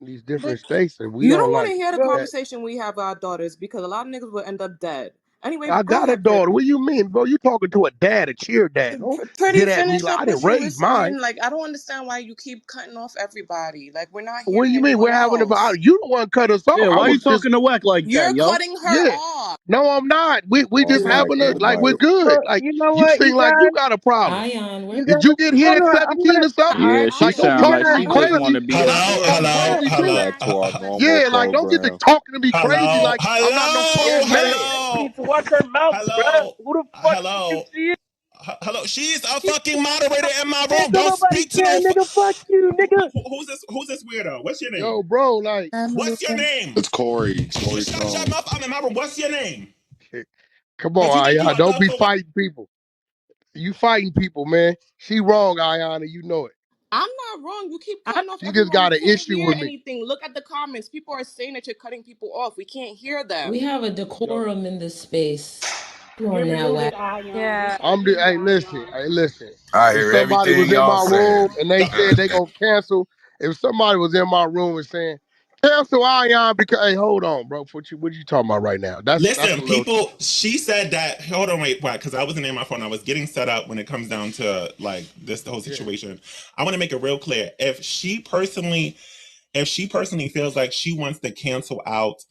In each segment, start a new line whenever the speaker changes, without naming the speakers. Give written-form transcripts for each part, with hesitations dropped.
in these different
But
states, and we
you
don't
don't want
like
to hear the
Bro,
that.
conversation we have with our daughters because a lot of niggas will end up dead. Anyway,
I
go
got a
ahead,
daughter.
Pretty.
What you mean, bro? You talking to a dad, a cheer dad? Don't
Pretty,
get at me
finish
like
up
I
what
didn't
you were
raise mine.
saying. Like, I don't understand why you keep cutting off everybody. Like, we're not
What do
hearing
you mean?
anyone
We're having about
else.
you the one cut us off.
yeah,
I
why you
was just
talking to Wack like that,
You're
yo?
cutting her
yeah.
off.
No, I'm not. We
Off
just
Yeah.
mic,
having a
off
like we're
mic.
good. Like
You know
you
what,
seem
you
like you
guys?
got a problem.
Ion, where
You
Did
guys,
you get hit
hold
at
on.
17 or something?
Yeah, she
Like don't
sound
talk
like
to me
she just want
crazy.
to be
Don't
Hello,
talk
hello,
crazy
hello.
too.
Back to our normal
Yeah, like don't get to
program.
talking to me crazy.
Hello,
Like I'm not no
hello,
fucking dad.
she
hello,
needs to watch her mouth, bro.
hello,
Who the fuck you think
hello,
she is?
hello. She's a fucking moderator in my
Man,
room.
don't
Don't
nobody
speak to
care,
no.
nigga. Fuck you, nigga.
Who's this? Who's this weirdo? What's your
Yo,
name?
bro, like
What's your name?
It's Corey. It's
You
Corey
shut your
Strong.
mouth. I'm in my room. What's your name?
come
Cause you
on,
think you
Ayana.
are
Don't
tough
be
for what?
fighting people. You fighting people, man. She wrong, Ayana. You know it.
I'm not wrong. You keep
I,
cutting off
She just
everyone. We
got an
can't
issue
hear
with me.
anything. Look at the comments. People are saying that you're cutting people off. We can't hear
we
them.
have a
Yo,
decorum in this space. Come
You're
on now,
muted,
Wack.
Ion. We
yeah.
can't hear you,
hey, listen,
Ion.
hey, listen.
I
If
hear
somebody was
everything
in
y'all
my room
saying.
and they
The
said they gonna cancel, if somebody was in my room and saying cancel Ion because hey, hold on, bro. What you talking about right now? That's a
Listen,
little.
people. She said that. Hold on, wait, what? Because I wasn't in my phone. I was getting set up when it comes down to like this, the whole
Yeah.
situation. I want to make it real clear. If she personally feels like she wants to cancel out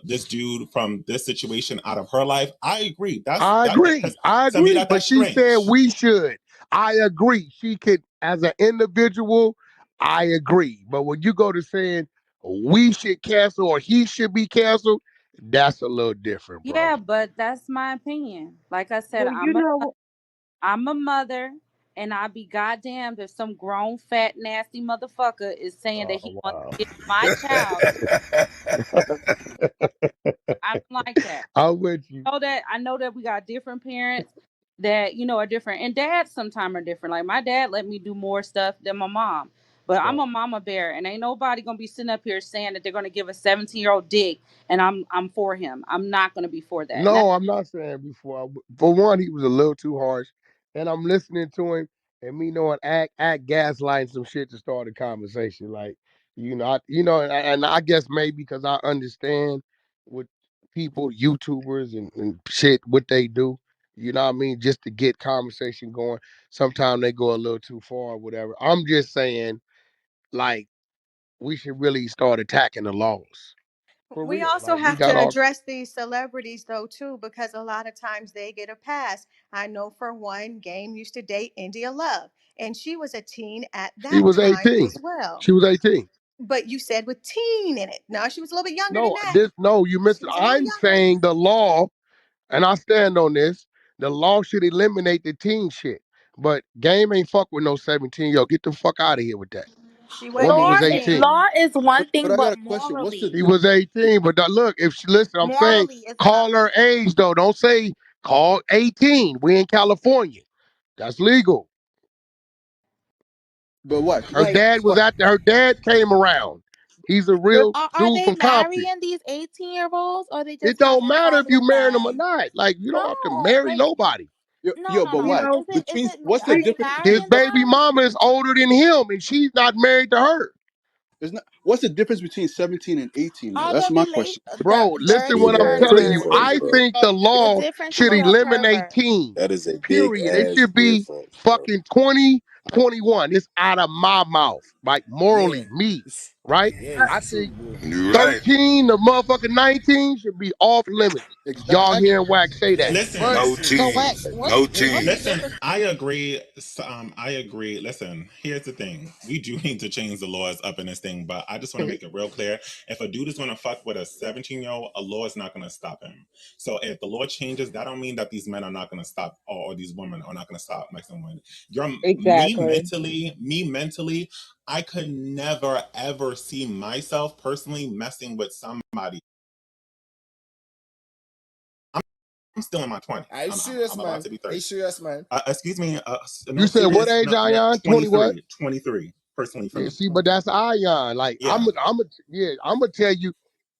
this dude from this situation out of her life, I agree.
I agree.
Because
I
to me
agree. But
that's
she said
strange.
we should. I agree. She could, as an individual, I agree. But when you go to saying we should cancel or he should be canceled, that's a little different, bro.
Yeah, but that's my opinion. Like I said,
Well, you know,
I'm a mother, and I'd be goddamned if some grown, fat, nasty motherfucker is saying that
Oh
he wants
wow.
to give my child. I don't like that.
I'm with you.
I know that we got different parents that are different, and dads sometimes are different. Like my dad let me do more stuff than my mom, but I'm
Right.
a mama bear, and ain't nobody gonna be sitting up here saying that they're gonna give a 17-year-old dick, and I'm for him. I'm not gonna be for that. And that
No, I'm not saying before. For one, he was a little too harsh, and I'm listening to him, and me knowing act gaslighting some shit to start a conversation. Like, and I guess maybe because I understand what people, YouTubers and shit, what they do. You know what I mean? Just to get conversation going. Sometimes they go a little too far, or whatever. I'm just saying, like, we should really start attacking the laws for
We
real.
also
Like, we
have to
got all.
address these celebrities though too, because a lot of times they get a pass. I know for one, Game used to date India Love, and she was a teen at
She
that
was
time
18.
as well.
She was 18.
But you said with teen in it. No, she was a little bit younger than
No,
that.
no, you missed
She
it.
was a little
I'm
younger.
saying the law, and I stand on this. The law should eliminate the teen shit. But game ain't fuck with no 17. Yo, get the fuck out of here with that.
She
The
wasn't
woman
Law,
was
is,
18.
law
18.
is one
But
thing,
I got
but
a question. What's the
She
morally,
was 18. But look, if she listen, I'm saying
morally is
call
another.
her age though. Don't say call 18. We in California. That's legal.
but what? What?
Her dad came around. He's a real
Are
dude
they
from Compton.
marrying these 18-year-olds, or they
It
just
don't
having
matter
fun
if you
with
marrying them or
them?
not. Like you don't have to
No,
marry
like
nobody.
no, no,
But
no.
you
But
what?
know,
What's the
are they
difference?
His
marrying
baby
them?
mama is older than him, and she's not married to her.
There's not. What's the difference between 17 and 18? Though
Are
that's
the
my
relate
question.
the
Bro, listen
Yeah,
what
dirty
I'm
it's
telling
a
you.
difference,
pervert?
I
bro.
think the
The
law
difference
should
is a
eliminate
pervert.
teens.
That is a big
Period. It
ass
should be
difference, bro.
fucking 2021. It's out of my mouth. Like
Yeah,
morally, me, right?
yeah,
I
it's too,
think
bro.
You're right.
13 to motherfucking 19 should be off limits. Y'all
Exactly.
hearing Wax say that.
Listen,
But
No
So what?
teens.
What's
No
what's the
teens.
listen.
difference?
I agree. I agree. Listen, here's the thing. We do need to change the laws up in this thing, but I just want to make it real clear. If a dude is going to fuck with a 17-year-old, a law is not going to stop him. So if the law changes, that don't mean that these men are not going to stop, or these women are not going to stop messing with. You're
exactly.
me mentally. I could never ever see myself personally messing with somebody. I'm still in my 20s.
Are you serious,
I'm about
man?
to be
Are you
30.
serious, man?
Excuse me.
you
No
said what
serious.
age,
No, no.
Ion? 20 what?
23. 23. Personally, for
Yeah,
me.
see, but that's Ion. Like
Yeah.
I'm gonna tell you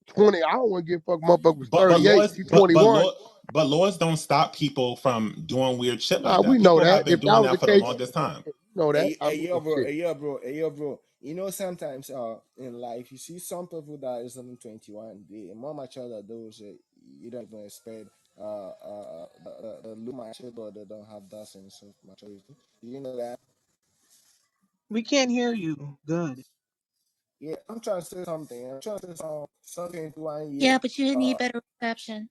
20. I don't want to give fuck motherfuckers
But
38.
laws,
She 21.
but laws don't stop people from doing weird shit
Nah,
like
we
that.
know
People
that.
have been
If that
doing
was the
that for the
case,
longest time.
you know that.
Hey,
I
hey,
mean,
yo, bro.
shit.
Hey, yo, bro. Hey, yo, bro. Sometimes in life you see some people that is only 21, they more mature than those you don't even expect. The look mature, but they don't have that sense of maturity. You know that?
We can't hear you. Good.
Yeah, I'm trying to say something. I'm trying to say some 21 years.
Yeah, but you need better reception.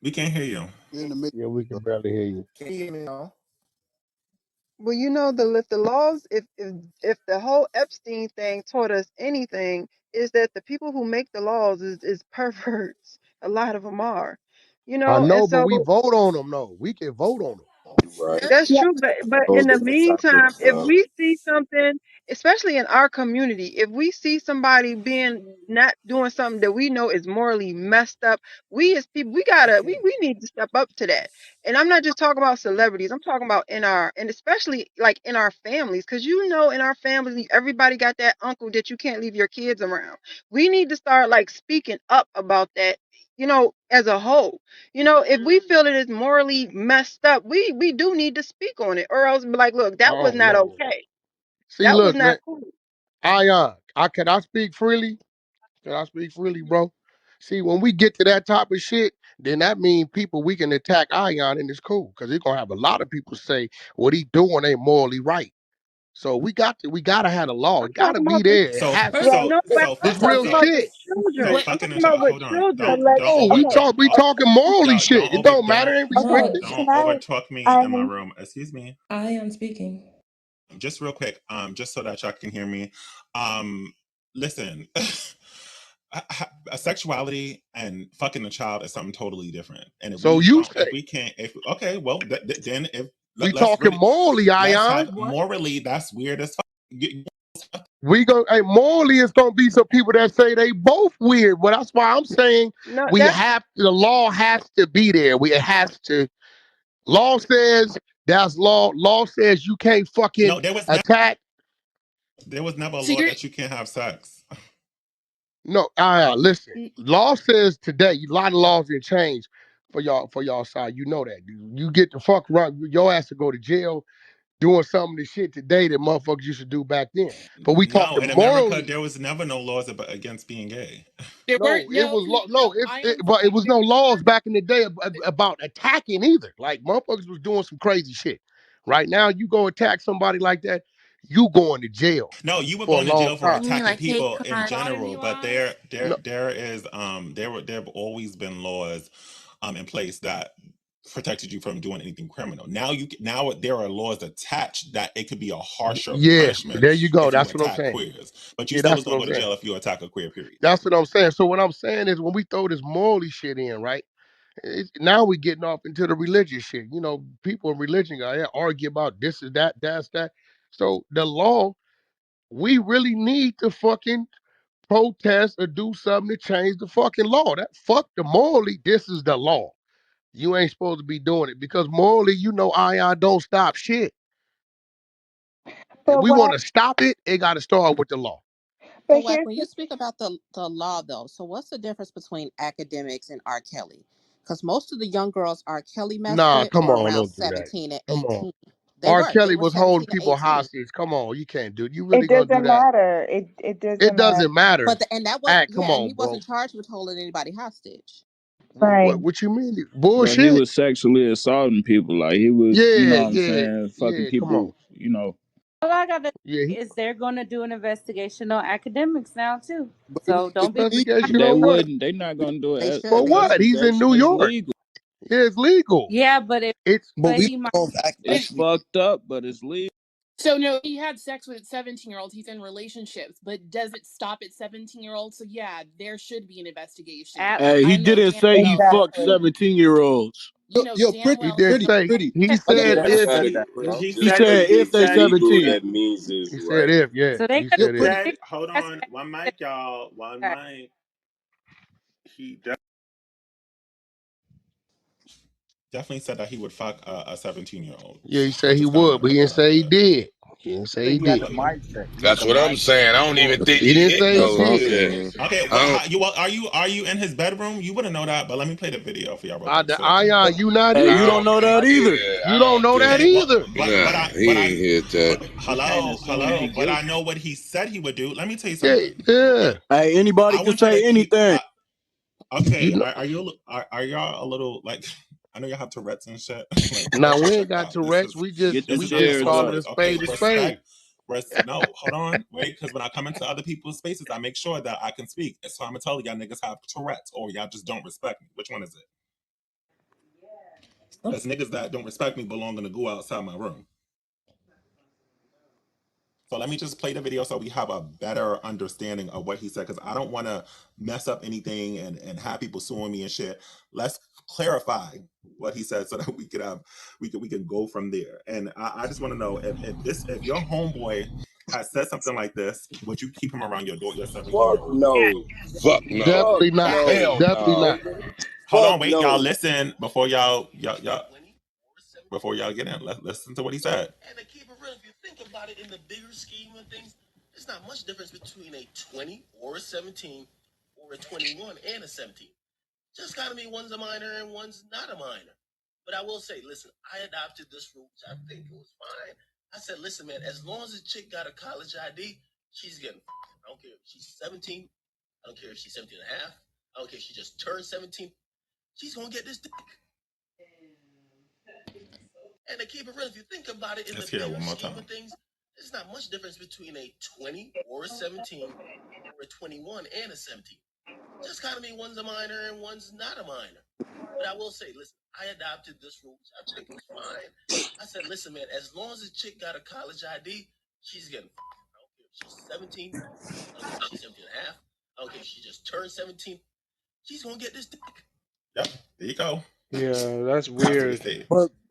We can't hear you.
You're in the mix.
Yeah, we can barely hear you.
Can you hear me now?
Well, the laws, if the whole Epstein thing taught us anything, is that the people who make the laws is perverts. A lot of them are,
I
and
know, but
so
we vote on them. No, we can vote on them.
Right.
that's
Yeah.
true. But
Whole
in the
different
meantime,
subject.
if we see something, especially in our community, if we see somebody being not doing something that we know is morally messed up, we as people,
Okay.
we need to step up to that. And I'm not just talking about celebrities. I'm talking about and especially like in our families, because in our families, everybody got that uncle that you can't leave your kids around. We need to start like speaking up about that. As a whole, if we feel it is morally messed up, we do need to speak on it, or else be like, look, that was
Oh
not
no.
okay.
See,
That was
look,
not
man.
cool.
Can I speak freely? Can I speak freely, bro? See, when we get to that type of shit, then that means people we can attack Ion and it's cool. Cause he's gonna have a lot of people say what he doing ain't morally right. So we gotta have a law.
I'm
It gotta
talking
be
about the
there. It
So
has
First,
to.
so
no, but
so
I'm
It's
fuck
talking
real
so
about with
shit.
so
children.
wait,
I'm
fucking
talking
a
about
child.
with
Hold on.
children.
Don't
No,
over
we talking morally shit.
don't
It
over
don't matter. It ain't
Okay,
restricted.
don't
can
over
I?
talk me in my
I'm
room. Excuse me.
I am speaking.
Just real quick, just so that y'all can hear me. Listen, sexuality and fucking a child is something totally different. And
So you
if
say
we can't, if okay, well, then if
we
let's
talking
really
morally,
let's
Ion.
have morally. That's weird as fuck.
We go hey, morally it's gonna be some people that say they both weird. But that's why I'm saying
No, that's
the law has to be there. It has to. Law says that's law. Law says you can't fucking
No,
attack.
there was never a
so
law
you're
that you can't have sex.
No, listen. Law says today a lot of laws didn't change for y'all side. You know that. You get the fuck run. Your ass to go to jail doing some of the shit today that motherfuckers used to do back then. But we
No,
talking
in America,
morally.
there was never no laws against being gay.
there weren't
No, it was no,
I am
but it was
there
no laws back in the day about attacking either. Like motherfuckers was doing some crazy shit. Right now, you go attack somebody like that, you going to jail
No, you were
for a
going to
long
jail for
time.
you mean
attacking
like hate
people in
crime?
general,
Sodomy
but
laws?
No,
there is there have always been laws in place that protected you from doing anything criminal. Now there are laws attached that it could be a harsher
yeah,
punishment
there you go.
if you
That's what I'm
attack
saying.
queers, but you
Yeah,
still was
that's
gonna
what I'm
go to
saying.
jail if you attack a queer. Period.
That's what I'm saying. So what I'm saying is when we throw this morally shit in, right? Now we getting off into the religious shit. People in religion argue about this is that, that's that. So the law, we really need to fucking protest or do something to change the fucking law. That fuck the morally, this is the law. You ain't supposed to be doing it because morally, I don't stop shit. If
but
we
what I
want to stop it, it got to start with the law.
So,
but
Wack,
here's
when you speak about the law, though, so what's the difference between academics and R. Kelly? Because most of the young girls R. Kelly messed
Nah,
with
come
were
on,
around
don't do that.
17 and
Come on.
18.
R.
They
Kelly
were
was holding
17 and
people
18.
hostage. Come on, you can't do it. You really
it
gonna do
doesn't
that?
matter. It
It
doesn't matter.
doesn't matter.
And that was,
Act, come
yeah, and he
on, bro.
wasn't charged with holding anybody hostage.
Right.
What you mean?
But he
Bullshit?
was sexually assaulting people. Like he was,
Yeah,
what I'm
yeah,
saying, fucking
yeah. Come on.
people,
All I gotta
Yeah,
say is they're gonna do an investigation on academics now too.
But
So
it's
don't be
legal.
investigation
they
on what?
wouldn't, they not gonna do
They
an
For
should.
what? He's in
investigation.
New
It's
York.
legal.
Yeah, it's legal.
yeah, but if
It's
But
but
we
he might
don't know if
It's
Wait,
actually.
fucked up, but it's legal.
so no, he had sex with 17-year-olds. He's in relationships, but does it stop at 17-year-olds? So yeah, there should be an investigation.
at
Hey, he
I know
didn't
damn
say he
well.
fucked
Exactly.
17-year-olds.
Yo,
Damn
he
well
didn't
he
say.
pretty.
He
I
Yeah,
just
said
that's
if.
better
He
than bro.
he
He
said
said
he
if they
said
Legal,
17.
that means is
He said
right.
if. Yeah,
so they
he
could
yo,
said
do
if.
pretty.
said
an
hold on
investigation.
one mic, y'all, one mic. He definitely said that he would fuck a 17-year-old.
Yeah, he
I
said he
just found
would,
out
but he
about
didn't
that.
say he did. He didn't
I
say he
think he had
did.
the mindset. He had
That's
the
what I'm
mindset.
saying. I don't even think
He
he
didn't
hit
say he
no
did.
hookah.
Okay,
I
well,
don't.
are you in his bedroom? You wouldn't know that, but let me play the video for y'all real quick
The
so y'all can.
Ion, you not
Hey,
here.
you
I
don't
don't
know
think.
that either.
Yeah,
You
I
don't
don't
know that
think.
Okay, well,
either.
Nah, he ain't hit that.
We can't assume he
but I
guilty.
know what he said he would do. Let me tell you
Yeah,
something.
yeah.
Okay,
Hey, anybody
I
can
want y'all to
say
keep.
anything.
You
Okay,
know.
are y'all a little like? I know y'all have Tourette's and shit. Like,
Now we ain't
respect
got
that. This
Tourette's.
is
Get them
this
We
is not
just
stairs
call
up.
it a
necessary. Okay,
spade a spade.
no, hold on, wait, because when I come into other people's spaces, I make sure that I can speak. So I'm gonna tell y'all niggas have Tourette's or y'all just don't respect me. Which one is it? Because niggas that don't respect me belong in the go outside my room. So let me just play the video so we have a better understanding of what he said, because I don't want to mess up anything and have people suing me and shit. Let's clarify what he said so that we could have we can go from there. And I just want to know if your homeboy has said something like this, would you keep him around your 17
Fuck
year old?
no. Fuck no.
Definitely not.
Hell
Definitely
no.
not.
Hold
Fuck
on, wait, y'all
no.
listen before y'all get in. Listen to what he said. And to keep it real, if you think about it in the bigger scheme of things, there's not much difference between a 20 or a 17 or a 21 and a 17. Just gotta mean one's a minor and one's not a minor. But I will say, listen, I adopted this rule, which I think it was fine. I said, listen, man, as long as a chick got a college ID, she's getting. I don't care if she's 17. I don't care if she's 17 and a half. I don't care if she just turned 17. She's gonna get this dick. And to keep it real, if you think about it in the bigger scheme of things, there's not much difference between a 20 or a 17 or a 21 and a 17. Just kind of mean one's a minor and one's not a minor. But I will say, listen, I adopted this rule, which I think was fine. I said, listen, man, as long as a chick got a college ID, she's getting. I don't care if she's 17. I don't care if she's 17 and a half. I don't care if she just turned 17. She's going to get this dick. Yep, there you go.
Yeah, that's
That's what he
weird.
said.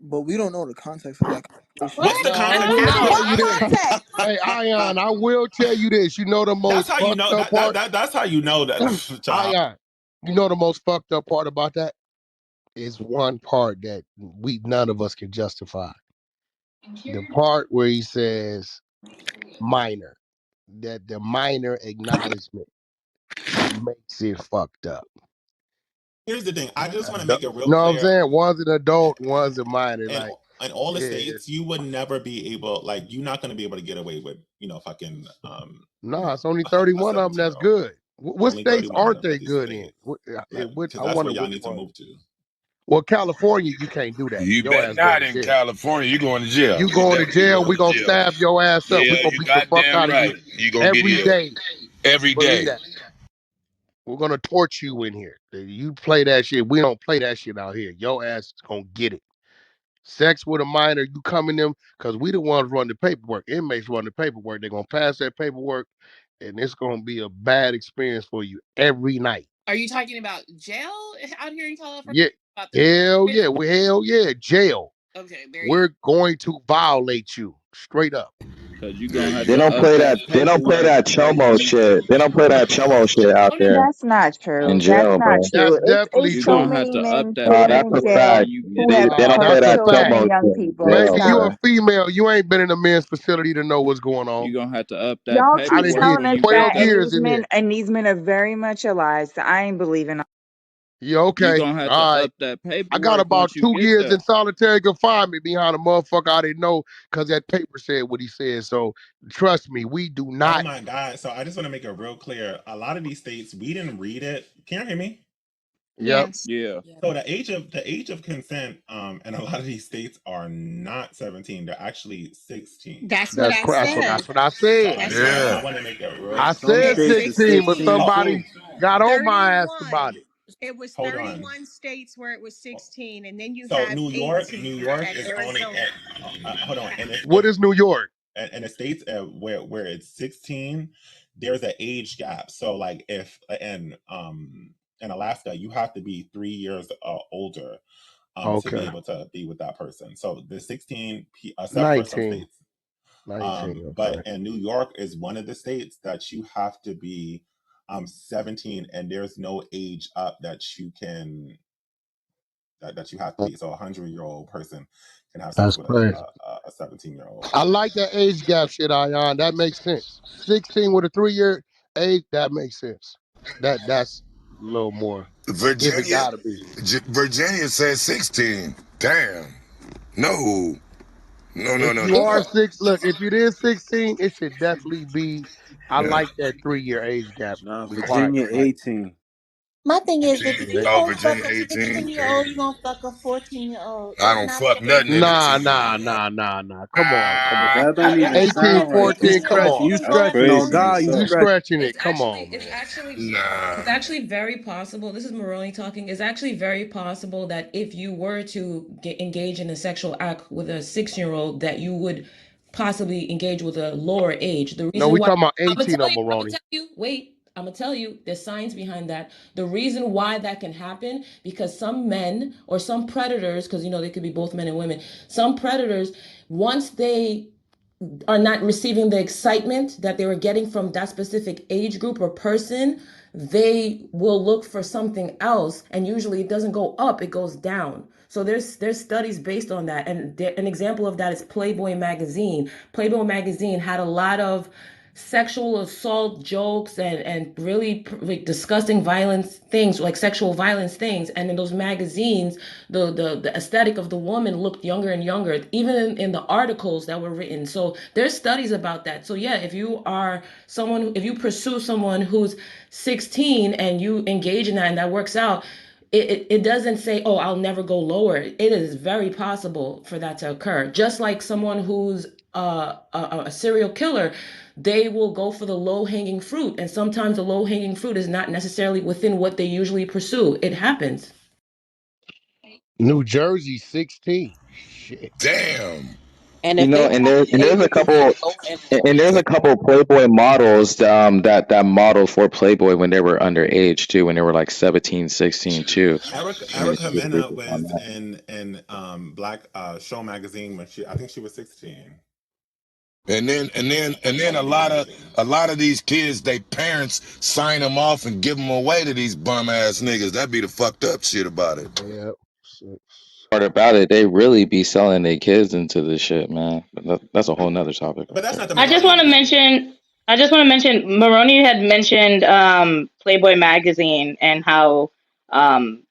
But we don't know the context of that conversation.
What's
What?
the
Now I
context?
will
How?
tell
What
you this.
context?
Hey, Ion, I will tell you this. You know the
That's
most
how you
fucked
know
up part?
that's how you know that child.
Ion, you know the most fucked up part about that? Is one part that we none of us can justify. The part where he says minor, that the minor acknowledgement makes it fucked up.
Here's the thing. I just want to
You
make it real
know what I'm
clear.
saying? One's an adult, one's a minor.
And
Like,
in all the
yeah,
states, you would never be able, like, you're not going to be able to get away with, fucking
no, it's only
a
31 of them
17 year
that's
old.
good. What
Only
states
31 of
aren't
them
they
in these
good in?
states. Because
I
that's
wonder
where y'all
which
need to
one.
move to.
Well, California, you can't do that.
You
Your
bet
ass going
not
to
in
jail.
California. You going to jail.
You
You
going to
definitely
jail?
going
We
to
gonna
jail.
stab your ass up. We
Yeah,
gonna
you
beat the fuck
goddamn
out of
right.
you
You gonna get
every
it
day.
every
Believe
day.
that. We're gonna torch you in here. You play that shit. We don't play that shit out here. Your ass is gonna get it. Sex with a minor, you come in them because we the ones run the paperwork. Inmates run the paperwork. They're gonna pass that paperwork, and it's gonna be a bad experience for you every night.
Are you talking about jail out here in California?
Yeah,
About the
hell yeah, hell yeah, jail.
Okay, there you
We're going to violate you straight up.
Cause you're
Yeah,
gonna have
you
They
to
don't
up
play
that
that. They don't play
paperwork
that
before you
chomo
can.
shit. They don't play that chomo shit out
Oh no,
there
That's not
in
true. That's
jail,
not
bro.
true.
That's
It's
definitely
You're
so
true.
gonna have
many
to up
men
that
put
That's a
in
paperwork
jail
when
fact.
you
who
get
have
They
out.
don't play
That's
crushed
a
that
children
fact.
and
chomo
young
shit in
people. It's
Maybe
jail,
you
not.
a
bro.
female. You ain't been in a men's facility to know what's going on.
You're gonna have to up that
Y'all
I
keep
done
paperwork
did
telling
when
us
you
12
that,
get
and
out.
years in there.
these men are very much alive. So I ain't believing.
Yeah,
You're
okay.
gonna have to
All right.
up that
I got
paperwork
about
once you
2 years
get
in
there.
solitary confinement behind a motherfucker I didn't know because that paper said what he said. So trust me, we do
Oh
not.
my God. So I just want to make it real clear. A lot of these states, we didn't read it. Can you hear me?
Yep,
Yes.
Yeah.
So the age of consent, in a lot of these states are not 17. They're actually 16.
That's what I said.
that's what I
So
said.
That's what I
Yeah.
I want to make it real.
I
Some
said
it's
states is
16, but
16
Oh,
too.
somebody got on my ass
31.
about it.
It was
hold on.
31 states where it was 16, and then you
So
have
New York,
18
New York
at
is only
Arizona.
hold on, and
What
if
is New York?
in the states where it's 16, there's an age gap. So like if in Alaska, you have to be 3 years older to be
Okay,
able to be with that person. So the 16, except for some
19.
states.
19,
But
okay.
in New York is one of the states that you have to be 17, and there's no age up that you can that you have to be. So a 100-year-old person can have sex
That's
with
crazy.
a 17-year-old.
I like that age gap shit, Ion. That makes sense. 16 with a 3 year age, that makes sense. That's a little more. If it
Virginia,
gotta be.
Virginia says 16. Damn. No. No, no,
If
no,
you
no,
are
no.
six, look, if you did 16, it should definitely be. I
Yeah.
like that 3 year age gap
Nah,
requirement.
Virginia
Like,
18.
My thing is, if
Virginia.
you
Oh,
gonna
Virginia
fuck a
18.
16-year-old, you
Damn.
gonna fuck a 14-year-old.
I
That's
don't
not
fuck
fair.
nothing in
nah,
18.
nah, nah, nah, nah. Come on, come
But
on.
that don't
If
even
you gonna
18,
sound
have a
right. You
14, come
16-year-old,
on,
you
stretching. You
can
man.
go
stretching on
ahead.
Crazy
God. You
yourself.
You
stretching.
stretching
It's
it. Come
actually,
on,
it's
man.
actually,
Nah.
it's actually very possible. This is Maroni talking. It's actually very possible that if you were to engage in a sexual act with a 6-year-old, that you would possibly engage with a lower age. The
No,
reason
we
why,
talking about
I'm gonna
18
tell
on
you, I'm gonna
Maroni.
tell you, wait, I'm gonna tell you, there's science behind that. The reason why that can happen, because some men or some predators, because they could be both men and women, some predators, once they are not receiving the excitement that they were getting from that specific age group or person, they will look for something else, and usually it doesn't go up, it goes down. So there's studies based on that, and an example of that is Playboy magazine. Playboy magazine had a lot of sexual assault jokes and really like disgusting violence things, like sexual violence things, and in those magazines the aesthetic of the woman looked younger and younger, even in the articles that were written. So there's studies about that. So yeah, if you pursue someone who's 16 and you engage in that and that works out, it doesn't say, oh, I'll never go lower. It is very possible for that to occur. Just like someone who's a serial killer, they will go for the low hanging fruit. And sometimes the low hanging fruit is not necessarily within what they usually pursue. It happens.
New Jersey 16. Shit.
Damn.
And
You
if
know,
they
and
got
there
the
and there's a
age to
couple
go and
and there's a couple Playboy models that modeled for Playboy when they were underage too, when they were like 17, 16 too. I mean,
Erica
some good
Mena
research on
was
that.
in Black Show magazine when I think she was 16
And then
on
a
the
lot of
magazine.
a lot of these kids, they parents sign them off and give them away to these bum ass niggas. That'd be the fucked up shit about it.
Yeah. So-
Part about it, they really be selling their kids into this shit, man. That's a whole nother topic
But
right
that's
there.
not the
I just
majority of
want
the
to
people.
mention. I just want to mention. Maroney had mentioned Playboy magazine and how um,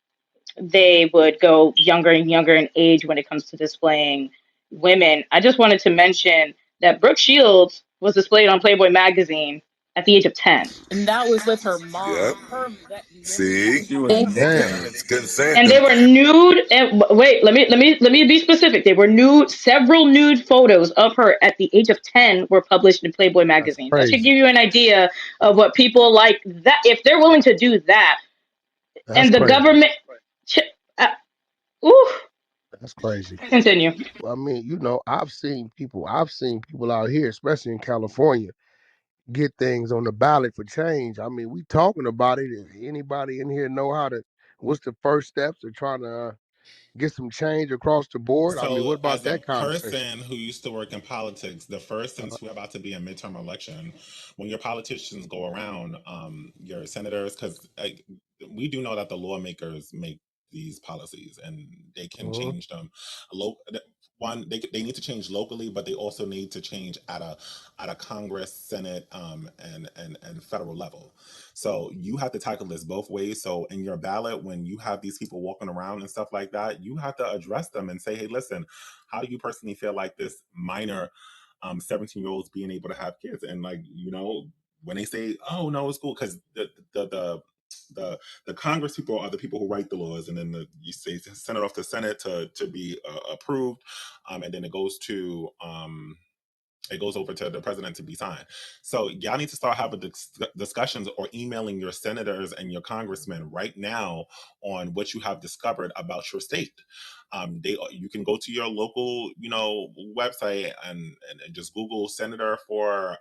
they would go younger and younger in age when it comes to displaying women. I just wanted to mention that Brooke Shields was displayed on Playboy magazine at the age of 10.
And that was with her
Yep.
mom. Yeah,
See?
She was
Thank
Damn.
bad.
It's consent.
And they were nude. And wait, let me be specific. They were nude. Several nude photos of her at the age of 10 were published in Playboy
That's
magazine. That should
crazy.
give you an idea of what people like that. If they're willing to do that,
That's
and the
crazy.
government, uh, ooh,
That's crazy.
continue.
I mean, I've seen people out here, especially in California, get things on the ballot for change. I mean, we talking about it. If anybody in here know what's the first steps to trying to get some change across the board? I mean, what
So,
about
as a
that conversation?
person who used to work in politics, the first, since we're about to be a midterm election, when your politicians go around, your senators, because we do know that the lawmakers make these policies and they can
Mhm.
change them. One, they need to change locally, but they also need to change at a Congress, Senate, and federal level. So you have to tackle this both ways. So in your ballot, when you have these people walking around and stuff like that, you have to address them and say, hey, listen, how do you personally feel like this minor 17-year-olds being able to have kids? And like, when they say, oh no, it's cool, because the Congress people are the people who write the laws, and then you say send it off to Senate to be approved, and then it goes over to the president to be signed. So y'all need to start having discussions or emailing your senators and your congressmen right now on what you have discovered about your state. You can go to your local, website and just Google senator for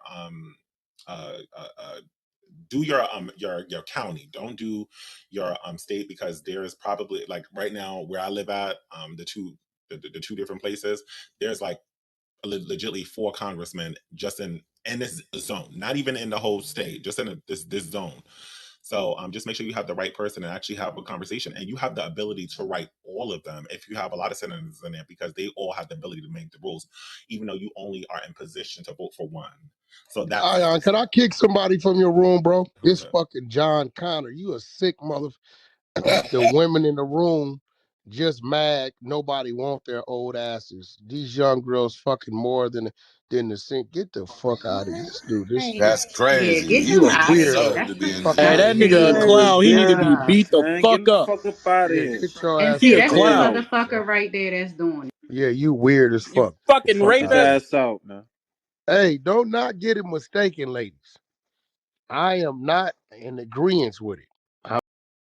do your county. Don't do your state, because there is probably, like right now where I live at, the two different places, there's like legitly four congressmen just in this zone, not even in the whole state, just in this zone. So just make sure you have the right person and actually have a conversation, and you have the ability to write all of them if you have a lot of senators in there, because they all have the ability to make the rules, even though you only are in position to vote for one. So that's
Ion, can I kick somebody from your room, bro?
who's
This
it?
fucking John Connor. You a sick mother. The women in the room just mad nobody want their old asses. These young girls fucking more than the sink. Get the fuck out of here. This dude, this
Hey,
That's
yeah,
crazy.
get
you
him
a
He
out of here.
weirdo.
deserved to
That's
be
the
in
Fuck
this
Hey,
out
room.
of
that
here.
nigga a
Man,
crazy
clown. He need to be
stuff.
beat the
man, get
fuck
the
up.
fuck up out of
Yeah,
here.
get your
And
ass
He
see,
the
a
that's
fuck
the
out
clown.
of here, bro.
motherfucker right there that's doing it.
Yeah, you weird as
You
fuck.
fucking
Fuck
Get
out
your
of here.
rapist.
ass out, man.
Hey, don't not get it mistaken, ladies. I am not in agreement with it.